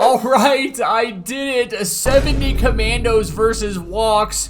All right, I did it. 70 commandos versus WOX.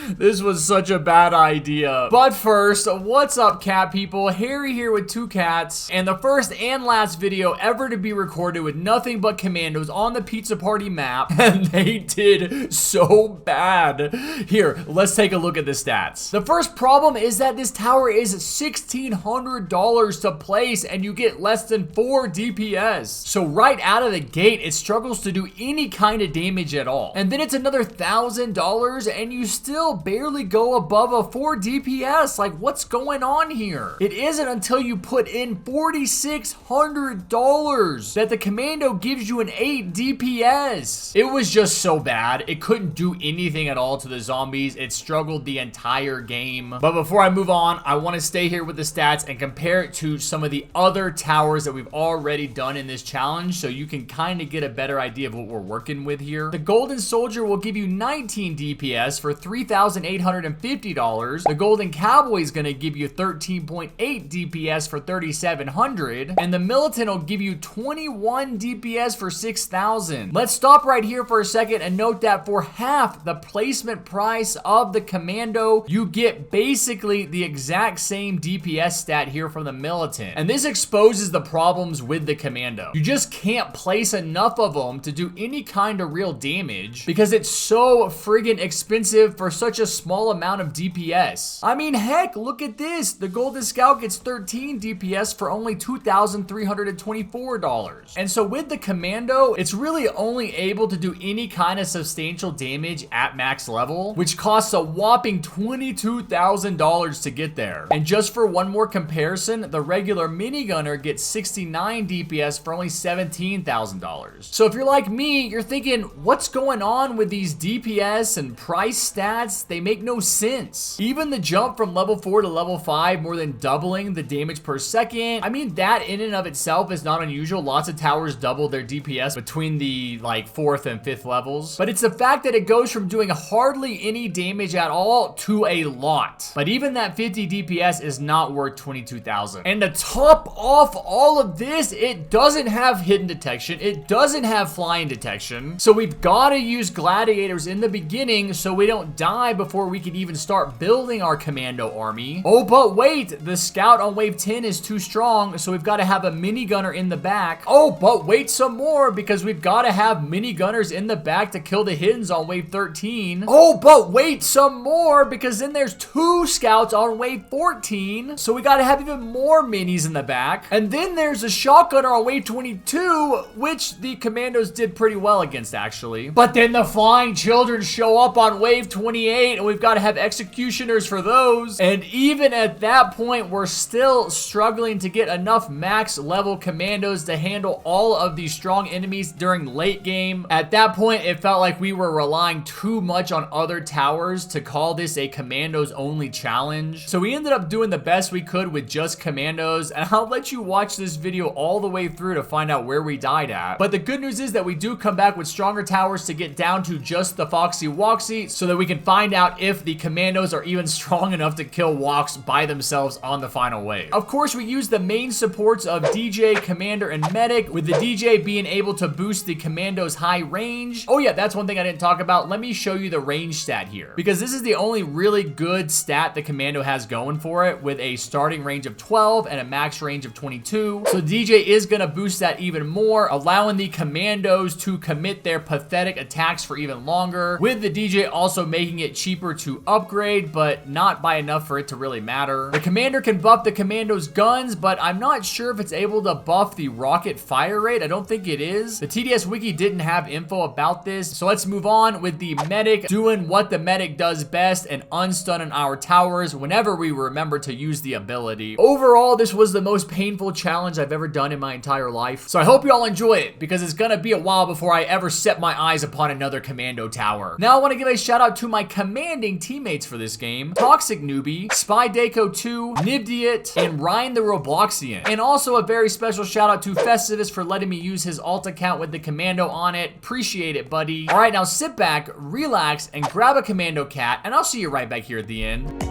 This was such a bad idea. But first, what's up, cat people? Harry here with 2 cats, and the first and last video ever to be recorded with nothing but commandos on the Pizza Party map, and they did so bad. Here, let's take a look at the stats. The first problem is that this tower is $1,600 to place, and you get less than 4 DPS. So right out of the gate, it struggles to do any kind of damage at all. And then it's another $1,000, and you still barely go above a 4 DPS. Like, what's going on here? It isn't until you put in $4,600 that the commando gives you an 8 DPS. It was just so bad. It couldn't do anything at all to the zombies. It struggled the entire game. But before I move on, I want to stay here with the stats and compare it to some of the other towers that we've already done in this challenge, so you can kind of get a better idea of what we're working with here. The Golden Soldier will give you 19 DPS for $3,850. The Golden Cowboy is going to give you 13.8 DPS for $3,700. And the Militant will give you 21 DPS for $6,000. Let's stop right here for a second and note that for half the placement price of the Commando, you get basically the exact same DPS stat here from the Militant. And this exposes the problems with the Commando. You just can't place enough of them to do any kind of real damage because it's so friggin' expensive for such a small amount of DPS. I mean, heck, look at this. The Golden Scout gets 13 DPS for only $2,324. And so with the Commando, it's really only able to do any kind of substantial damage at max level, which costs a whopping $22,000 to get there. And just for one more comparison, the regular minigunner gets 69 DPS for only $17,000. So if you're like me, you're thinking, what's going on with these DPS and price stats? They make no sense. Even the jump from level 4 to level 5, more than doubling the damage per second. I mean, that in and of itself is not unusual. Lots of towers double their DPS between the like 4th and 5th levels. But it's the fact that it goes from doing hardly any damage at all to a lot. But even that 50 DPS is not worth 22,000. And to top off all of this, it doesn't have hidden detection. It doesn't have flying detection. So we've got to use gladiators in the beginning so we don't die before we can even start building our commando army. Oh, but wait, the scout on wave 10 is too strong, so we've got to have a minigunner in the back. Oh, but wait some more, because we've got to have minigunners in the back to kill the hiddens on wave 13. Oh, but wait some more, because then there's 2 scouts on wave 14, so we got to have even more minis in the back. And then there's a shotgunner on wave 22, which the commandos did pretty well against, actually. But then the flying children show up on wave 28, and we've got to have executioners for those. And even at that point, we're still struggling to get enough max level commandos to handle all of these strong enemies during late game. At that point, it felt like we were relying too much on other towers to call this a commandos only challenge. So we ended up doing the best we could with just commandos, and I'll let you watch this video all the way through to find out where we died at. But the good news is that we do come back with stronger towers to get down to just the Foxy Woxy, so that we can find out if the commandos are even strong enough to kill WOX by themselves on the final wave. Of course, we use the main supports of DJ, Commander, and Medic, with the DJ being able to boost the commando's high range. Oh yeah, that's one thing I didn't talk about. Let me show you the range stat here, because this is the only really good stat the commando has going for it, with a starting range of 12 and a max range of 22. So DJ is going to boost that even more, allowing the commandos to commit their pathetic attacks for even longer, with the DJ also making it cheaper to upgrade, but not by enough for it to really matter. The commander can buff the commando's guns, but I'm not sure if it's able to buff the rocket fire rate. I don't think it is. The TDS wiki didn't have info about this, so let's move on with the medic doing what the medic does best and unstunning our towers whenever we remember to use the ability. Overall, this was the most painful challenge I've ever done in my entire life, so I hope you all enjoy it, because it's gonna be a while before I ever set my eyes upon another commando tower. Now I want to give a shout out to my commanding teammates for this game: Toxic Newbie, Spy Daco 2, Nibdiot, and Ryan the Robloxian. And also a very special shout out to Festivus for letting me use his alt account with the commando on it. Appreciate it, buddy. All right, now sit back, relax, and grab a commando cat, and I'll see you right back here at the end.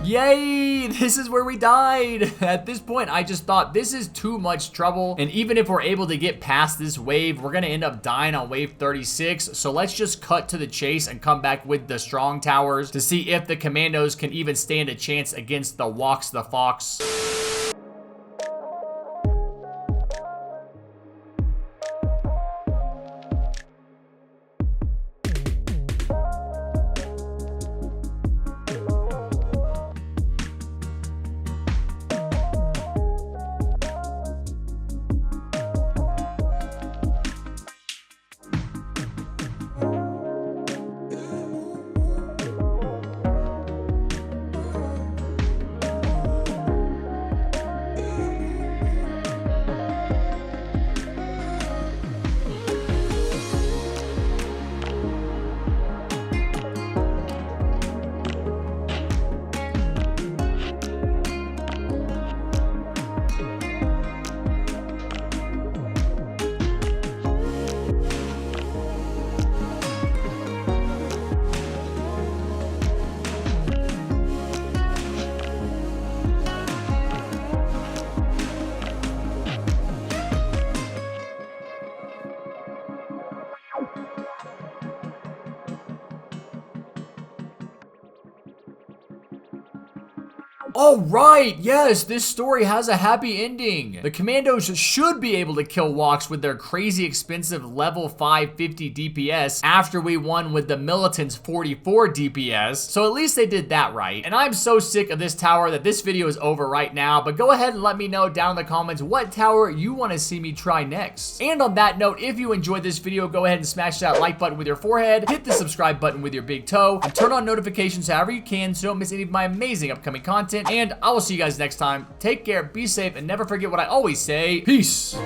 Yay! This is where we died. At this point, I just thought this is too much trouble. And even if we're able to get past this wave, we're gonna end up dying on wave 36. So let's just cut to the chase and come back with the strong towers to see if the commandos can even stand a chance against the WOX the Fox. All right, yes, this story has a happy ending. The commandos should be able to kill WOX with their crazy expensive level 550 DPS after we won with the militants 44 DPS. So at least they did that right. And I'm so sick of this tower that this video is over right now, but go ahead and let me know down in the comments what tower you want to see me try next. And on that note, if you enjoyed this video, go ahead and smash that like button with your forehead, hit the subscribe button with your big toe, and turn on notifications however you can so you don't miss any of my amazing upcoming content. And I will see you guys next time. Take care, be safe, and never forget what I always say. Peace.